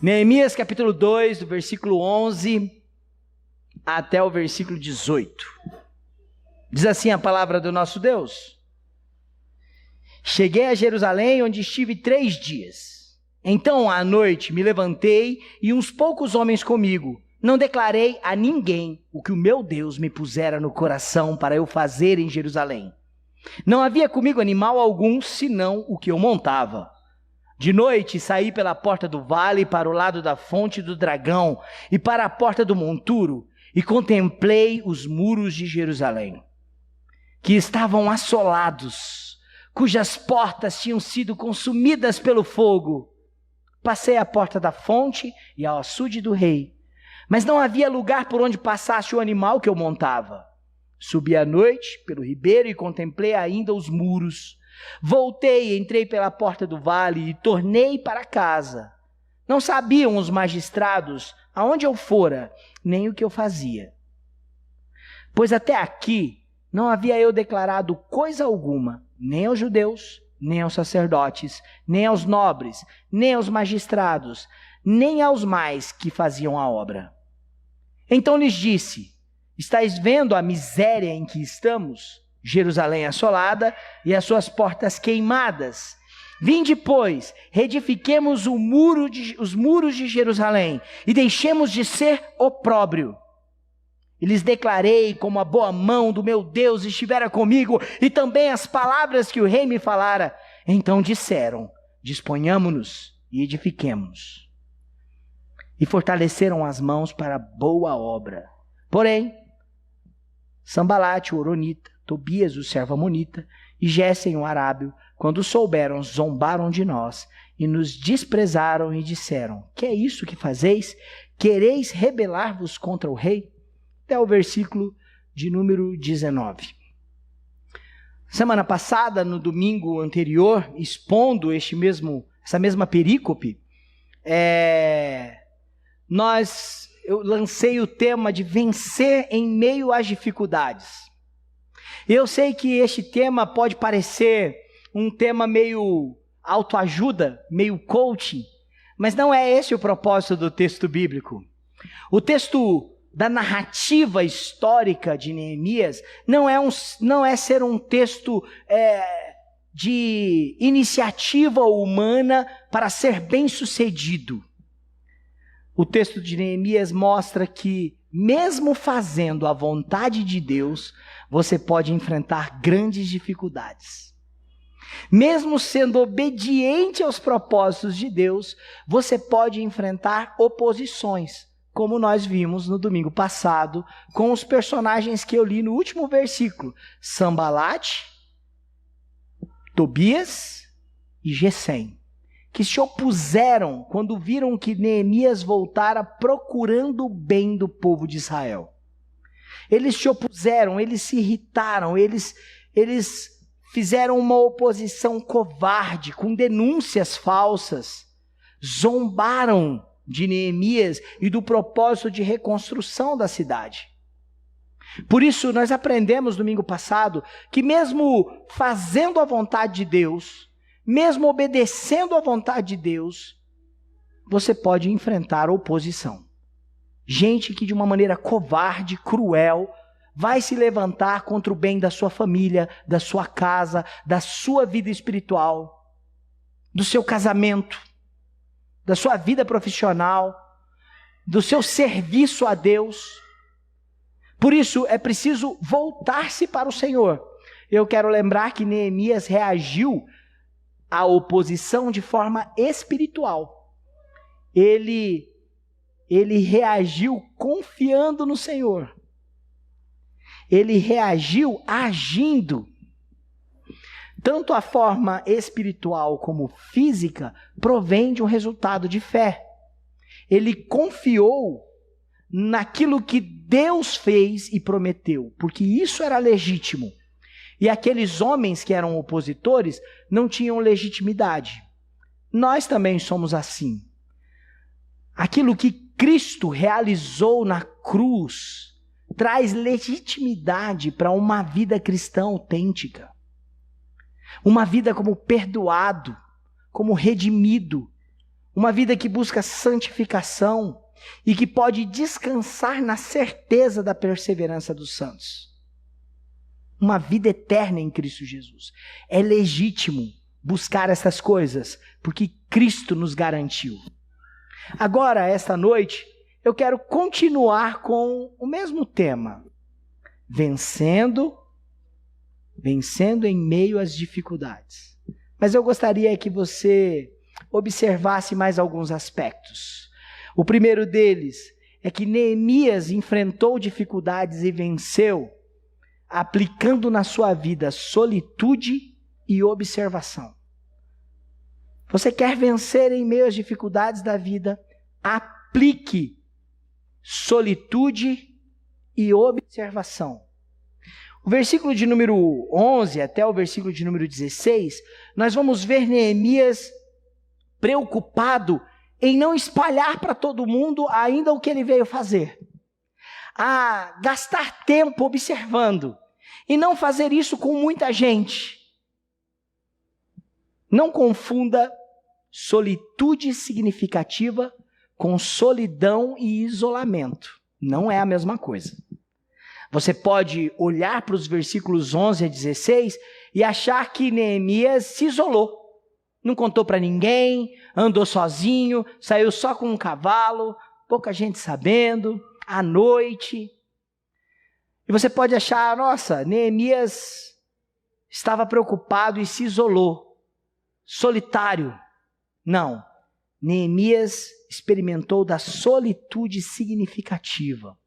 Neemias capítulo 2, do versículo 11 até o versículo 18. Diz assim a palavra do nosso Deus: Cheguei a Jerusalém, onde estive 3 dias. Então, à noite, me levantei e uns poucos homens comigo. Não declarei a ninguém o que o meu Deus me pusera no coração para eu fazer em Jerusalém. Não havia comigo animal algum, senão o que eu montava. De noite saí pela porta do vale para o lado da fonte do dragão e para a porta do monturo e contemplei os muros de Jerusalém, que estavam assolados, cujas portas tinham sido consumidas pelo fogo. Passei à porta da fonte e ao açude do rei, mas não havia lugar por onde passasse o animal que eu montava. Subi à noite pelo ribeiro e contemplei ainda os muros. Voltei, entrei pela porta do vale e tornei para casa. Não sabiam os magistrados aonde eu fora, nem o que eu fazia. Pois até aqui não havia eu declarado coisa alguma, nem aos judeus, nem aos sacerdotes, nem aos nobres, nem aos magistrados, nem aos mais que faziam a obra. Então lhes disse: estáis vendo a miséria em que estamos? Jerusalém assolada e as suas portas queimadas. Vinde, pois, reedifiquemos os muros de Jerusalém e deixemos de ser opróbrio. E lhes declarei como a boa mão do meu Deus estivera comigo e também as palavras que o rei me falara. Então disseram: disponhamo-nos e edifiquemos. E fortaleceram as mãos para a boa obra. Porém, Sambalate, o horonita, Tobias, o servo amonita, e Gésem, o arábio, quando souberam, zombaram de nós e nos desprezaram e disseram: que é isso que fazeis? Quereis rebelar-vos contra o rei? Até o versículo de número 19. Semana passada, no domingo anterior, expondo essa mesma perícope, eu lancei o tema de vencer em meio às dificuldades. Eu sei que este tema pode parecer um tema meio autoajuda, meio coaching, mas não é esse o propósito do texto bíblico. O texto da narrativa histórica de Neemias não é ser um texto de iniciativa humana para ser bem-sucedido. O texto de Neemias mostra que, mesmo fazendo a vontade de Deus, você pode enfrentar grandes dificuldades. Mesmo sendo obediente aos propósitos de Deus, você pode enfrentar oposições, como nós vimos no domingo passado, com os personagens que eu li no último versículo: Sambalate, Tobias e Gésem, que se opuseram quando viram que Neemias voltara procurando o bem do povo de Israel. Eles se opuseram, eles se irritaram, eles fizeram uma oposição covarde, com denúncias falsas, zombaram de Neemias e do propósito de reconstrução da cidade. Por isso, nós aprendemos domingo passado que mesmo fazendo a vontade de Deus, mesmo obedecendo à vontade de Deus, você pode enfrentar oposição. Gente que de uma maneira covarde, cruel, vai se levantar contra o bem da sua família, da sua casa, da sua vida espiritual, do seu casamento, da sua vida profissional, do seu serviço a Deus. Por isso é preciso voltar-se para o Senhor. Eu quero lembrar que Neemias reagiu à oposição de forma espiritual. Ele reagiu confiando no Senhor. Ele reagiu agindo. Tanto a forma espiritual como física provém de um resultado de fé. Ele confiou naquilo que Deus fez e prometeu, porque isso era legítimo. E aqueles homens que eram opositores não tinham legitimidade. Nós também somos assim. Aquilo que Cristo realizou na cruz traz legitimidade para uma vida cristã autêntica. Uma vida como perdoado, como redimido, uma vida que busca santificação e que pode descansar na certeza da perseverança dos santos. Uma vida eterna em Cristo Jesus. É legítimo buscar essas coisas, porque Cristo nos garantiu. Agora, esta noite, eu quero continuar com o mesmo tema. Vencendo em meio às dificuldades. Mas eu gostaria que você observasse mais alguns aspectos. O primeiro deles é que Neemias enfrentou dificuldades e venceu, aplicando na sua vida solitude e observação. Você quer vencer em meio às dificuldades da vida? Aplique solitude e observação. O versículo de número 11 até o versículo de número 16, nós vamos ver Neemias preocupado em não espalhar para todo mundo ainda o que ele veio fazer. A gastar tempo observando e não fazer isso com muita gente. Não confunda solitude significativa com solidão e isolamento. Não é a mesma coisa. Você pode olhar para os versículos 11 a 16 e achar que Neemias se isolou. Não contou para ninguém, andou sozinho, saiu só com um cavalo, pouca gente sabendo, à noite. E você pode achar, nossa, Neemias estava preocupado e se isolou, solitário. Não, Neemias experimentou da solitude significativa.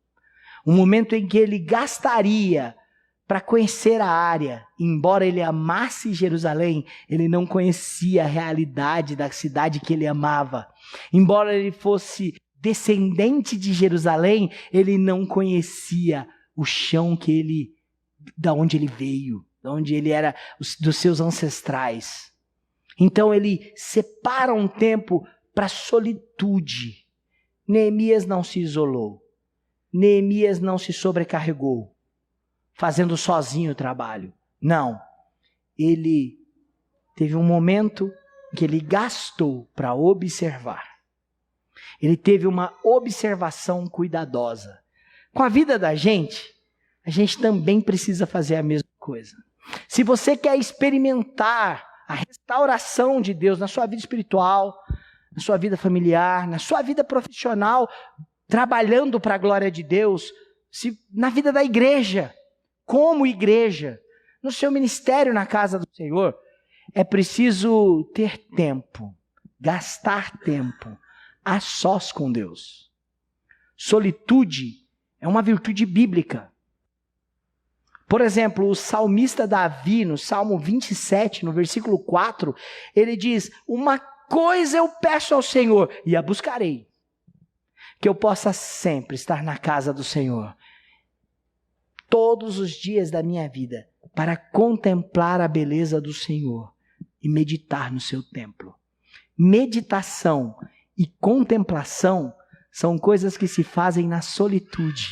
Um momento em que ele gastaria para conhecer a área. Embora ele amasse Jerusalém, ele não conhecia a realidade da cidade que ele amava. Embora ele fosse descendente de Jerusalém, ele não conhecia o chão da onde ele veio, da onde ele era, dos seus ancestrais. Então ele separa um tempo para solitude. Neemias não se isolou. Neemias não se sobrecarregou, fazendo sozinho o trabalho. Não. Ele teve um momento que ele gastou para observar. Ele teve uma observação cuidadosa. Com a vida da gente, a gente também precisa fazer a mesma coisa. Se você quer experimentar a restauração de Deus na sua vida espiritual, na sua vida familiar, na sua vida profissional, trabalhando para a glória de Deus, na vida da igreja, como igreja, no seu ministério na casa do Senhor, é preciso ter tempo, gastar tempo a sós com Deus. Solitude é uma virtude bíblica. Por exemplo, o salmista Davi, no Salmo 27, no versículo 4, ele diz: uma coisa eu peço ao Senhor e a buscarei, que eu possa sempre estar na casa do Senhor, todos os dias da minha vida, para contemplar a beleza do Senhor e meditar no seu templo. Meditação e contemplação são coisas que se fazem na solitude.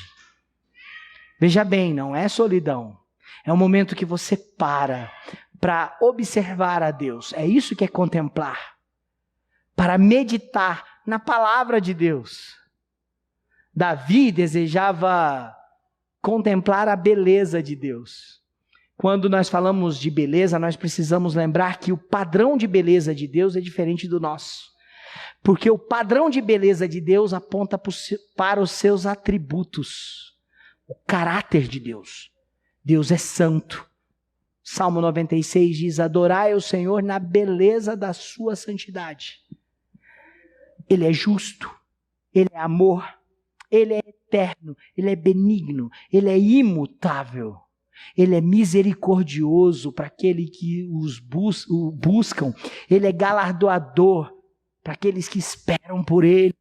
Veja bem, não é solidão. É um momento que você para observar a Deus. É isso que é contemplar. Para meditar na palavra de Deus. Davi desejava contemplar a beleza de Deus. Quando nós falamos de beleza, nós precisamos lembrar que o padrão de beleza de Deus é diferente do nosso. Porque o padrão de beleza de Deus aponta para os seus atributos. O caráter de Deus. Deus é santo. Salmo 96 diz: adorai o Senhor na beleza da sua santidade. Ele é justo, Ele é amor, Ele é eterno, Ele é benigno, Ele é imutável. Ele é misericordioso para aquele que o buscam. Ele é galardoador para aqueles que esperam por Ele.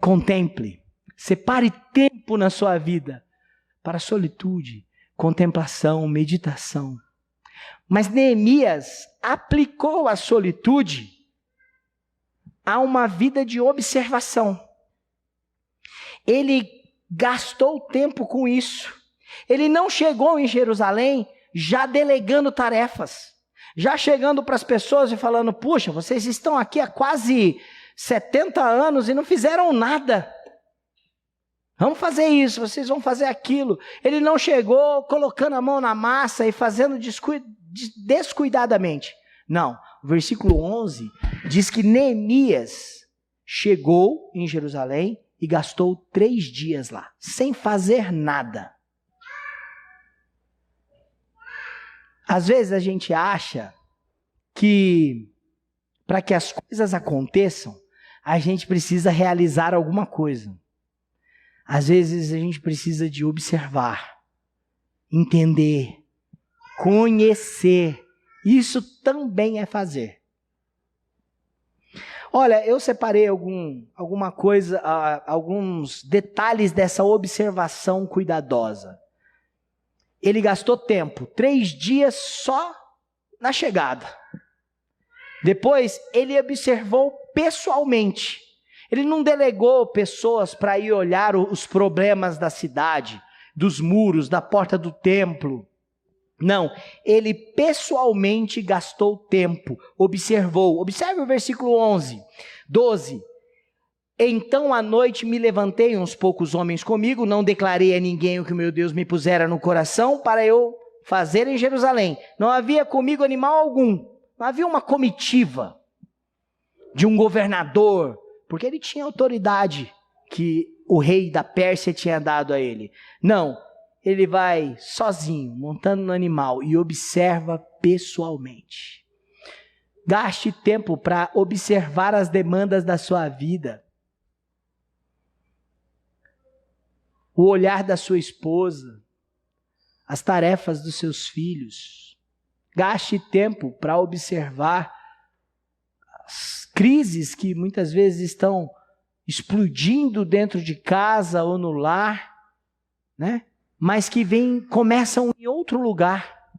Contemple, separe tempo na sua vida para solitude, contemplação, meditação. Mas Neemias aplicou a solitude a uma vida de observação. Ele gastou tempo com isso. Ele não chegou em Jerusalém já delegando tarefas, Já chegando para as pessoas e falando, puxa, vocês estão aqui há quase 70 anos e não fizeram nada. Vamos fazer isso, vocês vão fazer aquilo. Ele não chegou colocando a mão na massa e fazendo descuidadamente. Não, o versículo 11 diz que Neemias chegou em Jerusalém e gastou 3 dias lá, sem fazer nada. Às vezes a gente acha que para que as coisas aconteçam, a gente precisa realizar alguma coisa. Às vezes a gente precisa de observar, entender, conhecer. Isso também é fazer. Olha, eu separei alguma coisa, alguns detalhes dessa observação cuidadosa. Ele gastou tempo, 3 dias só na chegada. Depois, ele observou pessoalmente. Ele não delegou pessoas para ir olhar os problemas da cidade, dos muros, da porta do templo. Não, ele pessoalmente gastou tempo, observou. Observe o versículo 12. Então à noite me levantei, uns poucos homens comigo, não declarei a ninguém o que meu Deus me pusera no coração para eu fazer em Jerusalém. Não havia comigo animal algum, não havia uma comitiva de um governador, porque ele tinha autoridade que o rei da Pérsia tinha dado a ele. Não, ele vai sozinho, montando no animal e observa pessoalmente. Gaste tempo para observar as demandas da sua vida. O olhar da sua esposa, as tarefas dos seus filhos. Gaste tempo para observar as crises que muitas vezes estão explodindo dentro de casa ou no lar, né? Mas que começam em outro lugar.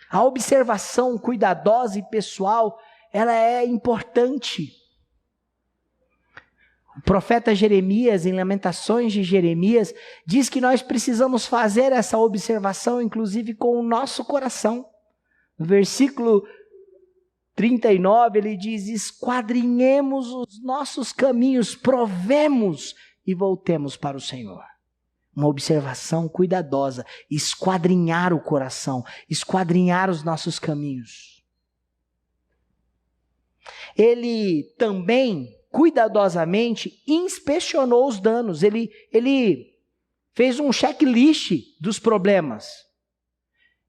A observação cuidadosa e pessoal, ela é importante. O profeta Jeremias, em Lamentações de Jeremias, diz que nós precisamos fazer essa observação, inclusive com o nosso coração. No versículo 39, ele diz, esquadrinhemos os nossos caminhos, provemos e voltemos para o Senhor. Uma observação cuidadosa, esquadrinhar o coração, esquadrinhar os nossos caminhos. Ele também cuidadosamente inspecionou os danos. Ele fez um checklist dos problemas.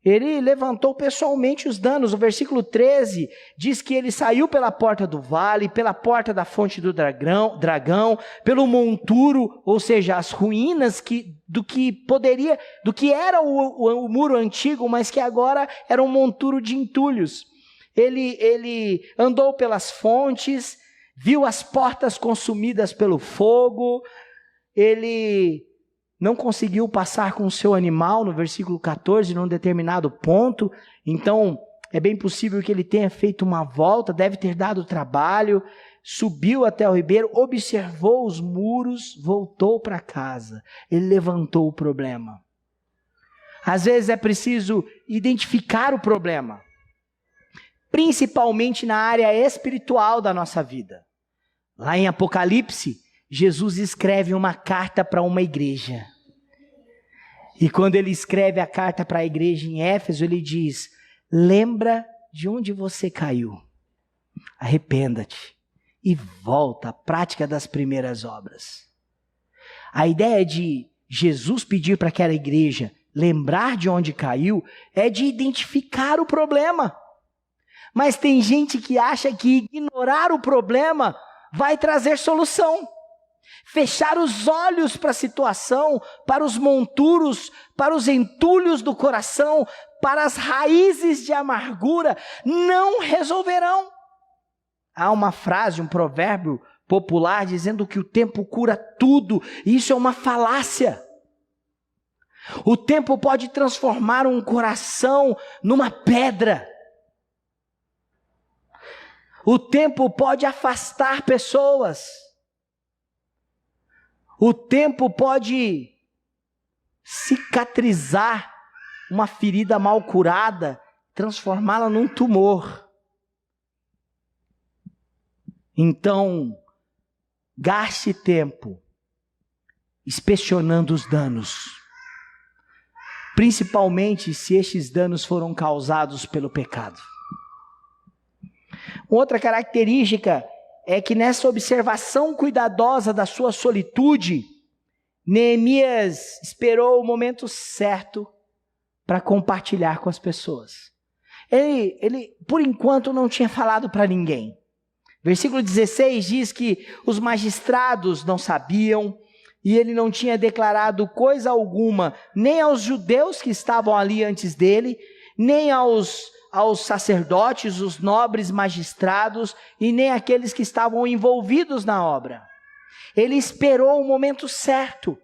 Ele levantou pessoalmente os danos. O versículo 13 diz que ele saiu pela porta do vale, pela porta da fonte do dragão, pelo monturo, ou seja, as ruínas do que era o muro antigo, mas que agora era um monturo de entulhos. Ele andou pelas fontes, viu as portas consumidas pelo fogo, ele não conseguiu passar com o seu animal, no versículo 14, num determinado ponto, então é bem possível que ele tenha feito uma volta, deve ter dado trabalho, subiu até o ribeiro, observou os muros, voltou para casa, ele levantou o problema. Às vezes é preciso identificar o problema, principalmente na área espiritual da nossa vida. Lá em Apocalipse, Jesus escreve uma carta para uma igreja. E quando ele escreve a carta para a igreja em Éfeso, ele diz, lembra de onde você caiu, arrependa-te e volta à prática das primeiras obras. A ideia de Jesus pedir para aquela igreja lembrar de onde caiu é de identificar o problema. Mas tem gente que acha que ignorar o problema vai trazer solução. Fechar os olhos para a situação, para os monturos, para os entulhos do coração, para as raízes de amargura, não resolverão. Há uma frase, um provérbio popular dizendo que o tempo cura tudo. Isso é uma falácia. O tempo pode transformar um coração numa pedra. O tempo pode afastar pessoas. O tempo pode cicatrizar uma ferida mal curada transformá-la num tumor. Então, gaste tempo inspecionando os danos, principalmente se estes danos foram causados pelo pecado. Outra característica é que nessa observação cuidadosa da sua solitude, Neemias esperou o momento certo para compartilhar com as pessoas. Ele, por enquanto, não tinha falado para ninguém. Versículo 16 diz que os magistrados não sabiam, e ele não tinha declarado coisa alguma, nem aos judeus que estavam ali antes dele, nem aos sacerdotes, os nobres magistrados, e nem aqueles que estavam envolvidos na obra. Ele esperou o momento certo.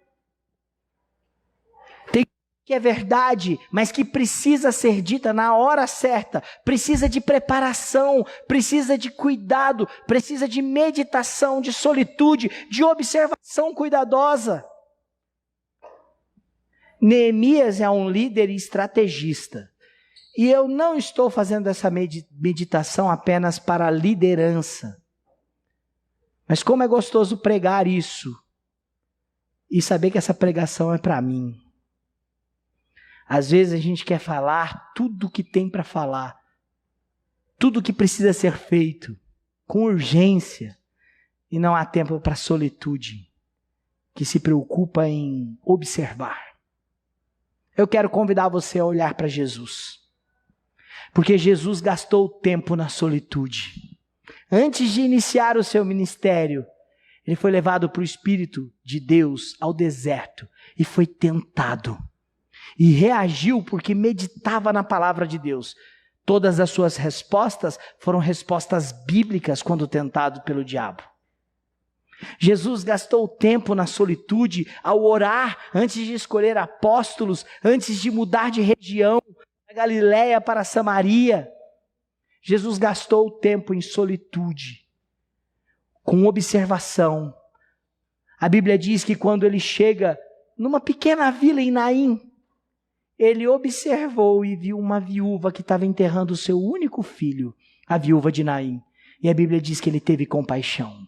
Tem coisa que é verdade, mas que precisa ser dita na hora certa, precisa de preparação, precisa de cuidado, precisa de meditação, de solitude, de observação cuidadosa. Neemias é um líder e estrategista. E eu não estou fazendo essa meditação apenas para a liderança. Mas como é gostoso pregar isso e saber que essa pregação é para mim. Às vezes a gente quer falar tudo o que tem para falar, tudo o que precisa ser feito, com urgência, e não há tempo para a solitude, que se preocupa em observar. Eu quero convidar você a olhar para Jesus, porque Jesus gastou tempo na solitude. Antes de iniciar o seu ministério, ele foi levado para o Espírito de Deus ao deserto e foi tentado. E reagiu porque meditava na palavra de Deus. Todas as suas respostas foram respostas bíblicas quando tentado pelo diabo. Jesus gastou tempo na solitude ao orar antes de escolher apóstolos, antes de mudar de região, da Galiléia para Samaria. Jesus gastou tempo em solitude, com observação. A Bíblia diz que quando ele chega numa pequena vila em Naim, ele observou e viu uma viúva que estava enterrando o seu único filho, a viúva de Naim. E a Bíblia diz que ele teve compaixão.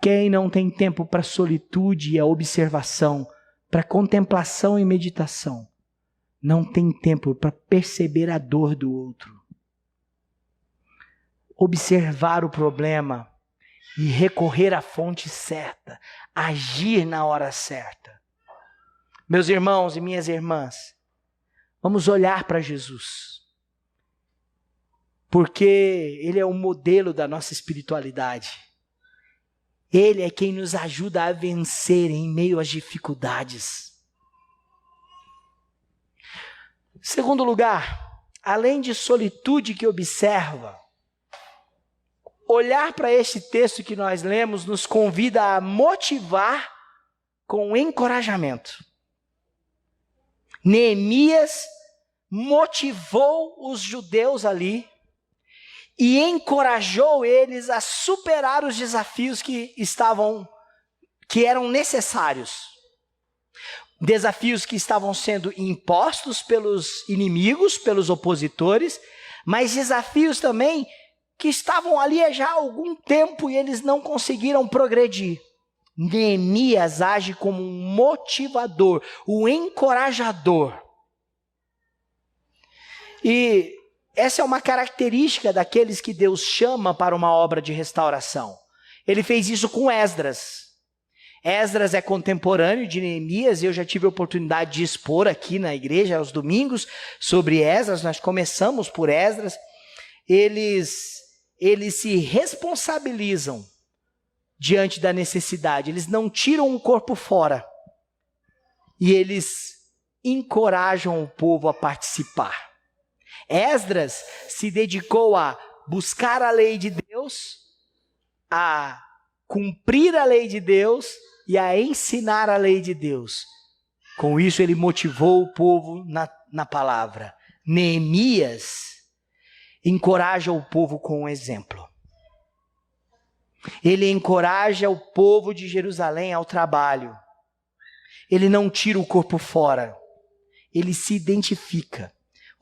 Quem não tem tempo para solitude e a observação, para contemplação e meditação, não tem tempo para perceber a dor do outro. Observar o problema e recorrer à fonte certa, agir na hora certa. Meus irmãos e minhas irmãs, vamos olhar para Jesus, porque Ele é o modelo da nossa espiritualidade. Ele é quem nos ajuda a vencer em meio às dificuldades. Segundo lugar, além de solitude que observa, olhar para este texto que nós lemos nos convida a motivar com encorajamento. Neemias motivou os judeus ali e encorajou eles a superar os desafios que eram necessários. Desafios que estavam sendo impostos pelos inimigos, pelos opositores, mas desafios também que estavam ali já há algum tempo e eles não conseguiram progredir. Neemias age como um motivador, um encorajador. E essa é uma característica daqueles que Deus chama para uma obra de restauração. Ele fez isso com Esdras. Esdras é contemporâneo de Neemias, eu já tive a oportunidade de expor aqui na igreja aos domingos sobre Esdras, nós começamos por Esdras. Eles se responsabilizam diante da necessidade, eles não tiram o corpo fora e eles encorajam o povo a participar. Esdras se dedicou a buscar a lei de Deus, a cumprir a lei de Deus e a ensinar a lei de Deus. Com isso ele motivou o povo na palavra. Neemias encoraja o povo com um exemplo. Ele encoraja o povo de Jerusalém ao trabalho. Ele não tira o corpo fora. Ele se identifica.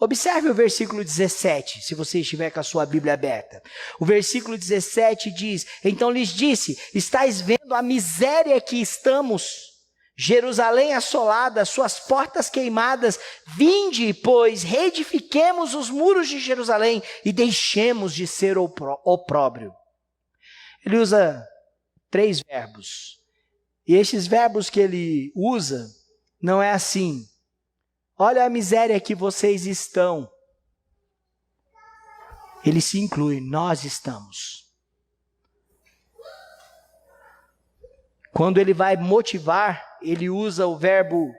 Observe o versículo 17, se você estiver com a sua Bíblia aberta. O versículo 17 diz: então lhes disse, estáis vendo a miséria que estamos, Jerusalém assolada, suas portas queimadas, vinde, pois, reedifiquemos os muros de Jerusalém e deixemos de ser opróbrio. Ele usa 3 verbos, e estes verbos que ele usa, não é assim: olha a miséria que vocês estão. Ele se inclui, nós estamos. Quando ele vai motivar, ele usa o verbo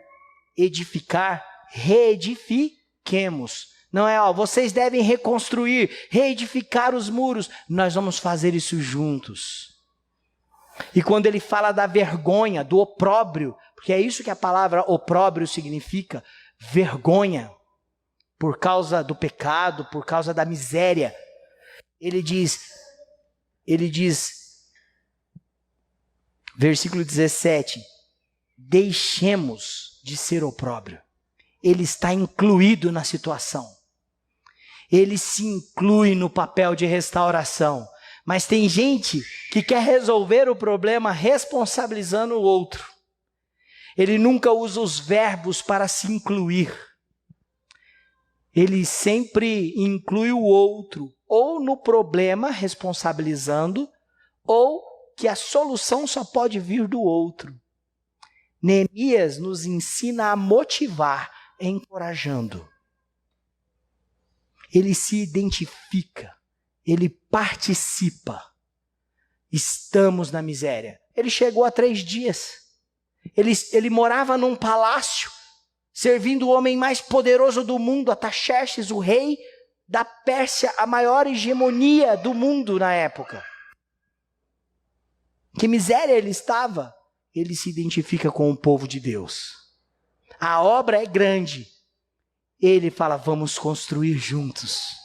edificar, reedifiquemos. Não é, vocês devem reconstruir, reedificar os muros. Nós vamos fazer isso juntos. E quando ele fala da vergonha, do opróbrio, porque é isso que a palavra opróbrio significa, vergonha, por causa do pecado, por causa da miséria. Ele diz, versículo 17, deixemos de ser opróbrio. Ele está incluído na situação. Ele se inclui no papel de restauração. Mas tem gente que quer resolver o problema responsabilizando o outro. Ele nunca usa os verbos para se incluir. Ele sempre inclui o outro, ou no problema, responsabilizando, ou que a solução só pode vir do outro. Neemias nos ensina a motivar, encorajando. Ele se identifica, ele participa. Estamos na miséria. Ele chegou há 3 dias. Ele morava num palácio, servindo o homem mais poderoso do mundo, Artaxerxes, o rei da Pérsia, a maior hegemonia do mundo na época. Que miséria ele estava? Ele se identifica com o povo de Deus. A obra é grande. Ele fala, vamos construir juntos.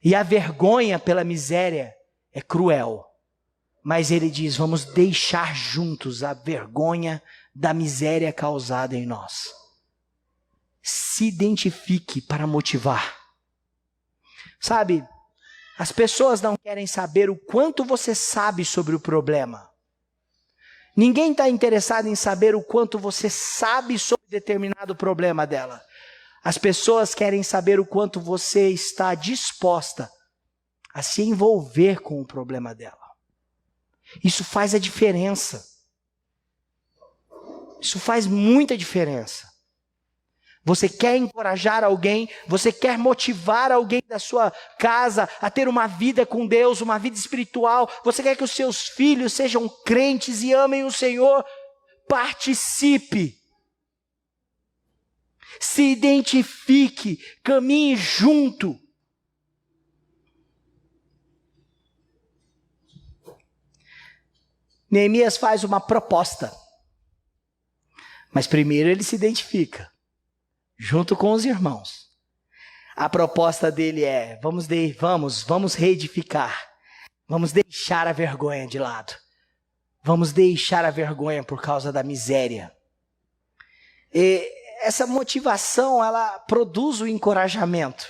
E a vergonha pela miséria é cruel. Mas ele diz, vamos deixar juntos a vergonha da miséria causada em nós. Se identifique para motivar. Sabe, as pessoas não querem saber o quanto você sabe sobre o problema. Ninguém está interessado em saber o quanto você sabe sobre determinado problema dela. As pessoas querem saber o quanto você está disposta a se envolver com o problema dela. Isso faz a diferença. Isso faz muita diferença. Você quer encorajar alguém, você quer motivar alguém da sua casa a ter uma vida com Deus, uma vida espiritual, você quer que os seus filhos sejam crentes e amem o Senhor, participe. Se identifique, caminhe junto. Neemias faz uma proposta, mas primeiro ele se identifica, junto com os irmãos. A proposta dele é, vamos reedificar, vamos deixar a vergonha de lado, vamos deixar a vergonha por causa da miséria. E essa motivação, ela produz o encorajamento,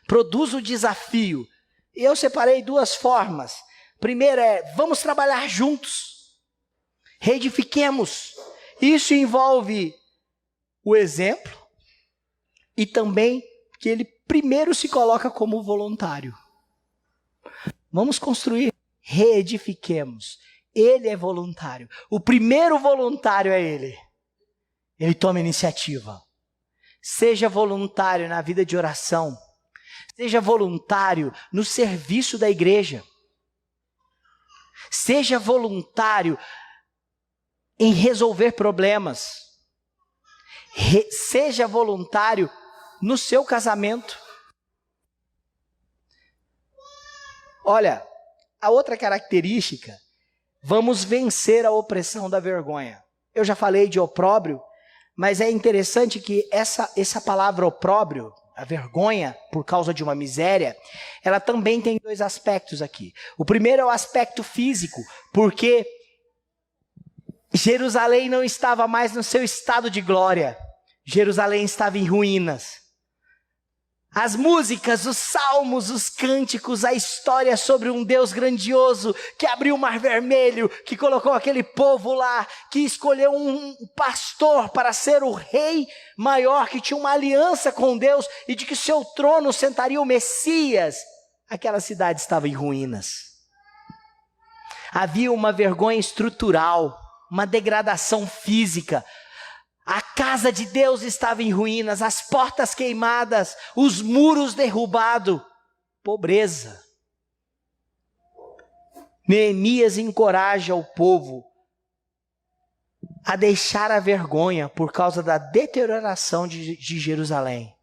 produz o desafio. E eu separei 2 formas. Primeiro é, vamos trabalhar juntos. Reedifiquemos. Isso envolve o exemplo e também que ele primeiro se coloca como voluntário. Vamos construir, reedifiquemos. Ele é voluntário. O primeiro voluntário é ele. Ele toma iniciativa. Seja voluntário na vida de oração. Seja voluntário no serviço da igreja. Seja voluntário em resolver problemas. Seja voluntário no seu casamento. Olha, a outra característica, vamos vencer a opressão da vergonha. Eu já falei de opróbrio, mas é interessante que essa palavra opróbrio, a vergonha por causa de uma miséria, ela também tem 2 aspectos aqui. O primeiro é o aspecto físico, porque Jerusalém não estava mais no seu estado de glória. Jerusalém estava em ruínas. As músicas, os salmos, os cânticos, a história sobre um Deus grandioso que abriu o Mar Vermelho, que colocou aquele povo lá, que escolheu um pastor para ser o rei maior, que tinha uma aliança com Deus e de que seu trono sentaria o Messias. Aquela cidade estava em ruínas. Havia uma vergonha estrutural, uma degradação física. A casa de Deus estava em ruínas, as portas queimadas, os muros derrubados, pobreza. Neemias encoraja o povo a deixar a vergonha por causa da deterioração de Jerusalém.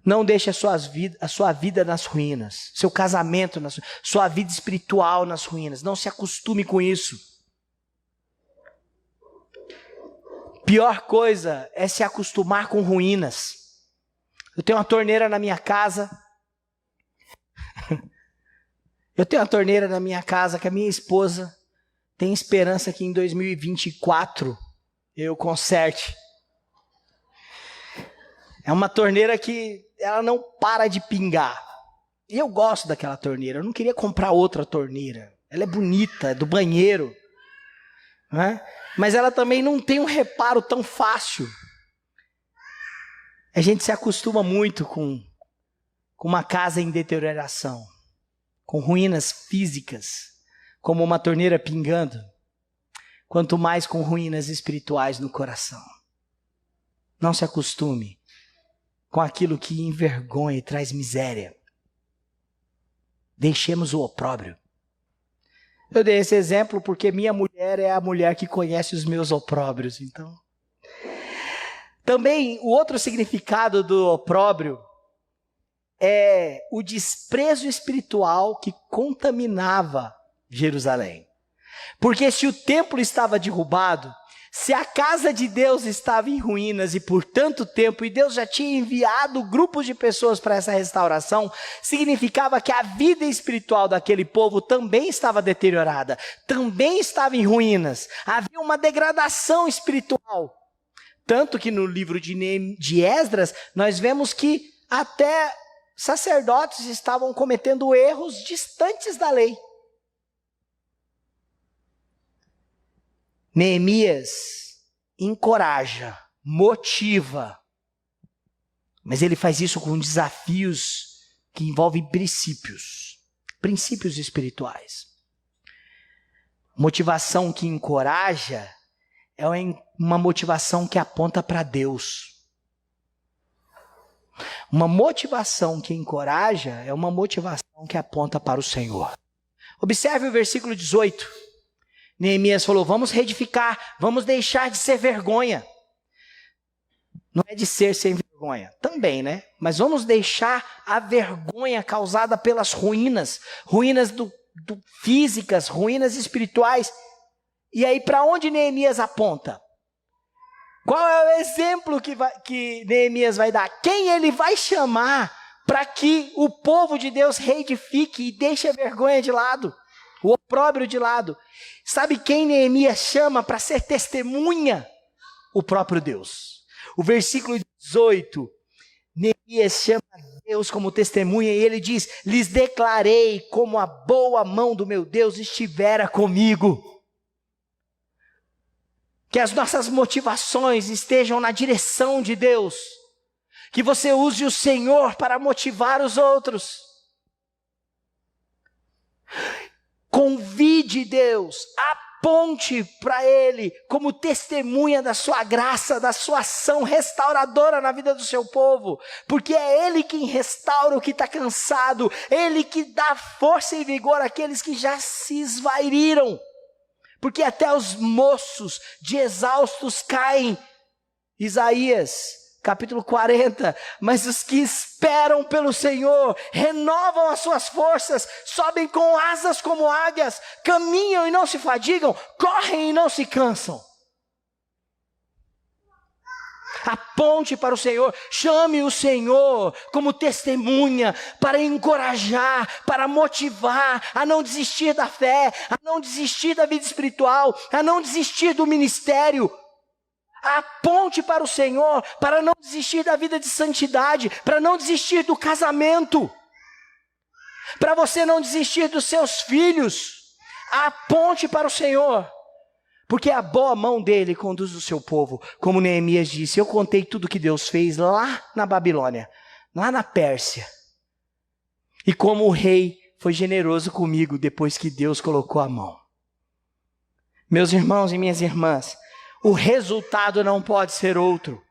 Não deixe a sua vida nas ruínas, seu casamento, sua vida espiritual nas ruínas. Não se acostume com isso. Pior coisa é se acostumar com ruínas. Eu tenho uma torneira na minha casa. Que a minha esposa tem esperança que em 2024 eu conserte. É uma torneira que ela não para de pingar. E eu gosto daquela torneira. Eu não queria comprar outra torneira. Ela é bonita, é do banheiro. Né? Mas ela também não tem um reparo tão fácil. A gente se acostuma muito com uma casa em deterioração, com ruínas físicas, como uma torneira pingando, quanto mais com ruínas espirituais no coração. Não se acostume com aquilo que envergonha e traz miséria. Deixemos o opróbrio. Eu dei esse exemplo porque minha mulher é a mulher que conhece os meus opróbrios. Então, também o outro significado do opróbrio é o desprezo espiritual que contaminava Jerusalém. Porque se o templo estava derrubado, se a casa de Deus estava em ruínas e por tanto tempo, e Deus já tinha enviado grupos de pessoas para essa restauração, significava que a vida espiritual daquele povo também estava deteriorada, também estava em ruínas. Havia uma degradação espiritual. Tanto que no livro de Esdras, nós vemos que até sacerdotes estavam cometendo erros distantes da lei. Neemias encoraja, motiva, mas ele faz isso com desafios que envolvem princípios espirituais. Motivação que encoraja é uma motivação que aponta para Deus. Uma motivação que encoraja é uma motivação que aponta para o Senhor. Observe o versículo 18. Neemias falou, vamos reedificar, vamos deixar de ser vergonha. Não é de ser sem vergonha, também, né? Mas vamos deixar a vergonha causada pelas ruínas físicas, ruínas espirituais. E aí, para onde Neemias aponta? Qual é o exemplo que Neemias vai dar? Quem ele vai chamar para que o povo de Deus reedifique e deixe a vergonha de lado? O opróbrio de lado. Sabe quem Neemias chama para ser testemunha? O próprio Deus. O versículo 18, Neemias chama Deus como testemunha e ele diz, lhes declarei como a boa mão do meu Deus estivera comigo. Que as nossas motivações estejam na direção de Deus. Que você use o Senhor para motivar os outros. Convide Deus, aponte para Ele como testemunha da sua graça, da sua ação restauradora na vida do seu povo, porque é Ele quem restaura o que está cansado, Ele que dá força e vigor àqueles que já se esvairiram, porque até os moços de exaustos caem. Isaías capítulo 40, mas os que esperam pelo Senhor, renovam as suas forças, sobem com asas como águias, caminham e não se fadigam, correm e não se cansam. Aponte para o Senhor, chame o Senhor como testemunha, para encorajar, para motivar, a não desistir da fé, a não desistir da vida espiritual, a não desistir do ministério, Aponte para o Senhor, para não desistir da vida de santidade, para não desistir do casamento, para você não desistir dos seus filhos. Aponte para o Senhor, porque a boa mão dele conduz o seu povo. Como Neemias disse, eu contei tudo que Deus fez lá na Babilônia, lá na Pérsia. E como o rei foi generoso comigo depois que Deus colocou a mão. Meus irmãos e minhas irmãs, o resultado não pode ser outro.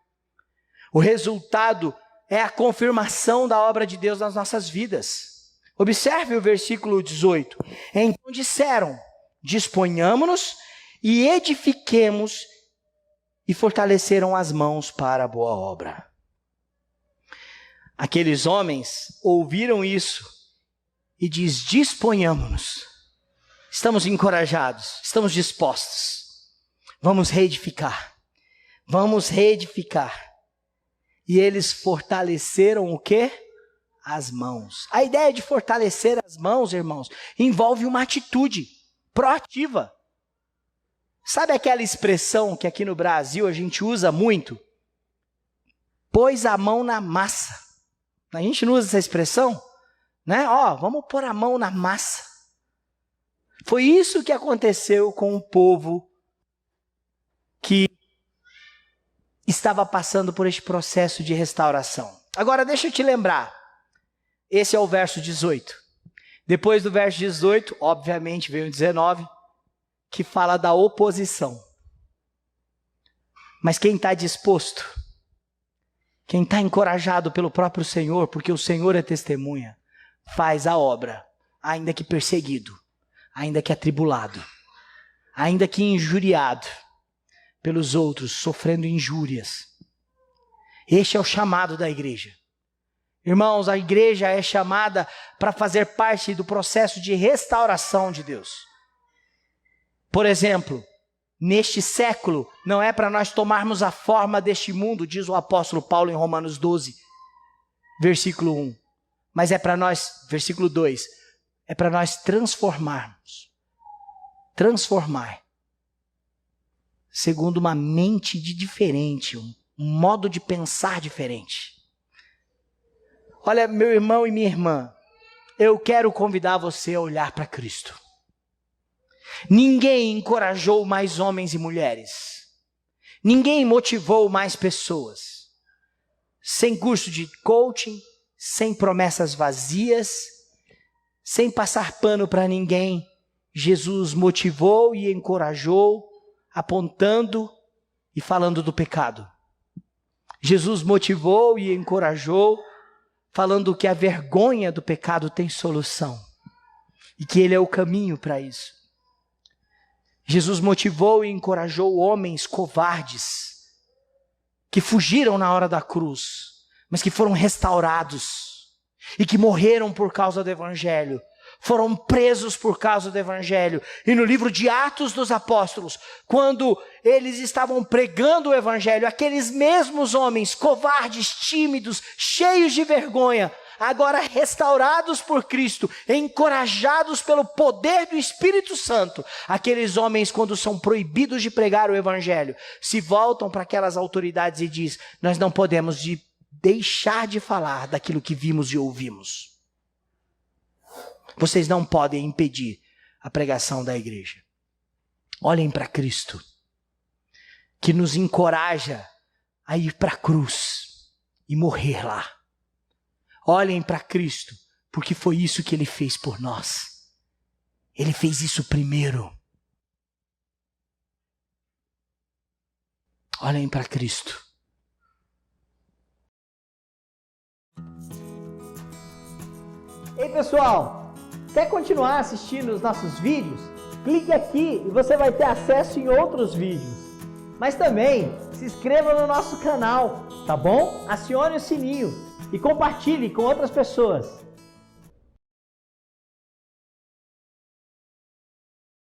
O resultado é a confirmação da obra de Deus nas nossas vidas. Observe o versículo 18. Então disseram, disponhamos-nos e edifiquemos, e fortaleceram as mãos para a boa obra. Aqueles homens ouviram isso e diz, disponhamos-nos. Estamos encorajados, estamos dispostos. Vamos reedificar. Vamos reedificar. E eles fortaleceram o quê? As mãos. A ideia de fortalecer as mãos, irmãos, envolve uma atitude proativa. Sabe aquela expressão que aqui no Brasil a gente usa muito? Pôs a mão na massa. A gente não usa essa expressão? Né? Vamos pôr a mão na massa. Foi isso que aconteceu com o povo que estava passando por este processo de restauração. Agora deixa eu te lembrar, esse é o verso 18. Depois do verso 18, obviamente vem o 19, que fala da oposição. Mas quem está disposto, quem está encorajado pelo próprio Senhor, porque o Senhor é testemunha, faz a obra, ainda que perseguido, ainda que atribulado, ainda que injuriado pelos outros, sofrendo injúrias. Este é o chamado da igreja. Irmãos, a igreja é chamada para fazer parte do processo de restauração de Deus. Por exemplo, neste século, não é para nós tomarmos a forma deste mundo, diz o apóstolo Paulo em Romanos 12, versículo 1. Mas é para nós, versículo 2, é para nós transformar, segundo uma mente diferente, um modo de pensar diferente. Olha, meu irmão e minha irmã, eu quero convidar você a olhar para Cristo. Ninguém encorajou mais homens e mulheres. Ninguém motivou mais pessoas. Sem curso de coaching, sem promessas vazias, sem passar pano para ninguém, Jesus motivou e encorajou, apontando e falando do pecado. Jesus motivou e encorajou, falando que a vergonha do pecado tem solução e que Ele é o caminho para isso. Jesus motivou e encorajou homens covardes que fugiram na hora da cruz, mas que foram restaurados e que morreram por causa do Evangelho. Foram presos por causa do Evangelho. E no livro de Atos dos Apóstolos, quando eles estavam pregando o Evangelho, aqueles mesmos homens, covardes, tímidos, cheios de vergonha, agora restaurados por Cristo, encorajados pelo poder do Espírito Santo, aqueles homens, quando são proibidos de pregar o Evangelho, se voltam para aquelas autoridades e dizem, nós não podemos deixar de falar daquilo que vimos e ouvimos. Vocês não podem impedir a pregação da igreja. Olhem para Cristo, que nos encoraja a ir para a cruz e morrer lá. Olhem para Cristo, porque foi isso que Ele fez por nós. Ele fez isso primeiro. Olhem para Cristo. Ei, pessoal! Quer continuar assistindo os nossos vídeos? Clique aqui e você vai ter acesso em outros vídeos. Mas também se inscreva no nosso canal, tá bom? Acione o sininho e compartilhe com outras pessoas.